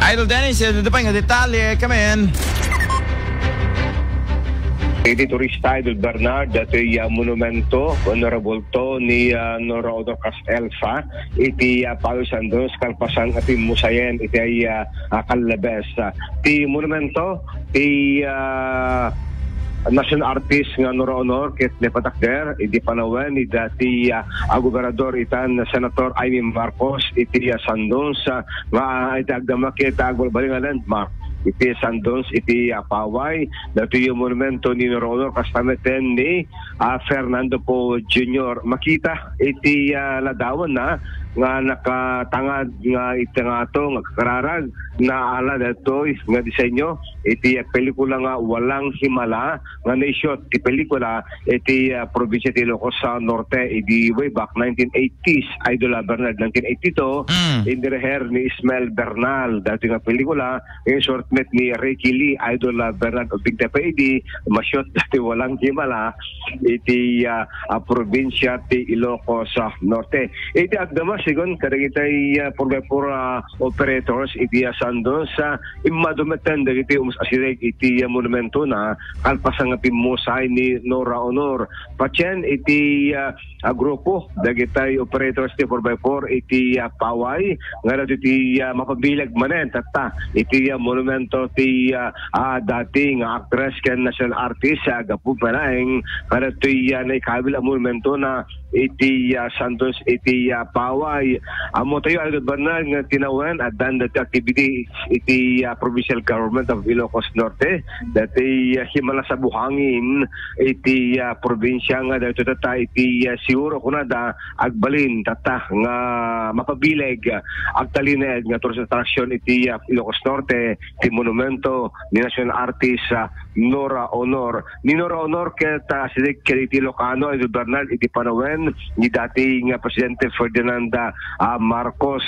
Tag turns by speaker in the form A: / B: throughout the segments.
A: Idol Dennis, ito pa yung detalye. Come in.
B: Iti turista Idol Bernard, dati monumento, honorable to ni Norodo Castelsa, iti pausan doon sa kalpasan at musayen, iti ay kalabes. Ti monumento, ti national artist nga Noro-Honor ket nepatakder iti panawen ni dati gobernador itan Senator Amy Marcos iti Sandons nga iti agdamakit agbalbaling landmark iti Sandons iti Paway dati yung monumento ni Noro-Honor kastameten ni Fernando Poe Jr. Makita iti ladawan na nga nakatangad nga iti nga ito nga kakararag na ala dito nga disenyo iti pelikula nga Walang Himala nga na-shot ti pelikula iti probinsya ti Ilocos Norte iti way back 1980s Idol Bernard 1982 indireher ni Ismael Bernal dati nga pelikula yung short met ni Ricky Lee Idol Bernard o Big Tepa iti ma-shot dati Walang Himala iti probinsya ti Ilocos Norte iti agdama sigon kadagitay pura operators iti Sandons imadumeten dagiti asireg iti monumento na kalpasang pimusay ni Noro-Honor patyen iti grupo dagitay operators ti 4x4 iti Paway nga iti mapabilag manen tatta iti monumento ti dating actress ken national artist Gapu Panaeng kada iti naikabil ang monumento na iti Santos iti Paway amo tayo Idol Bernard nga tinawen at dan dati activity iti provincial government of Ilocos Norte dati himala sa buhangin iti probinsya nga dati tata iti siguro kunada agbalin tata nga mapabileg agtalined nga tourist attraction iti Ilocos Norte iti monumento ni national artist Noro-Honor ni Noro-Honor ket sidik iti Ilocano Idol Bernard iti panawen ni dating Presidente Ferdinand Marcos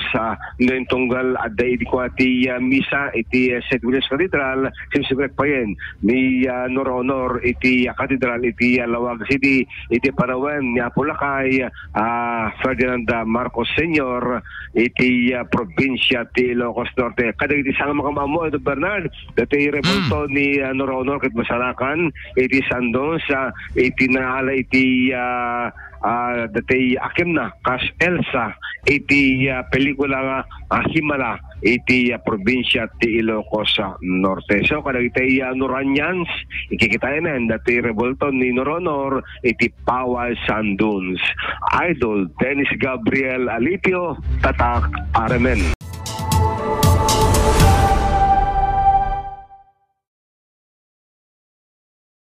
B: ngayon tunggal adda iti kwati misa iti St. Williams Cathedral simsibrek pa yan ni Noro-Honor iti Cathedral iti Lawag City iti panawen ni Apulakay Ferdinand Marcos Sr. iti probinsya ti Ilocos Norte kada iti sang makamamo Idol Bernard dati revolto ni Noro-Honor ket masarakan iti Sandons iti naala iti dati akim na Kas Elsa iti pelikula nga Himala iti probinsya ti Ilocos Norte. So kada iti Noranyans ikikitayan na dati revolto ni Noro-Honor iti Paway Sandons. Idol Dennis Gabriel Alipio, Tatak Aramen.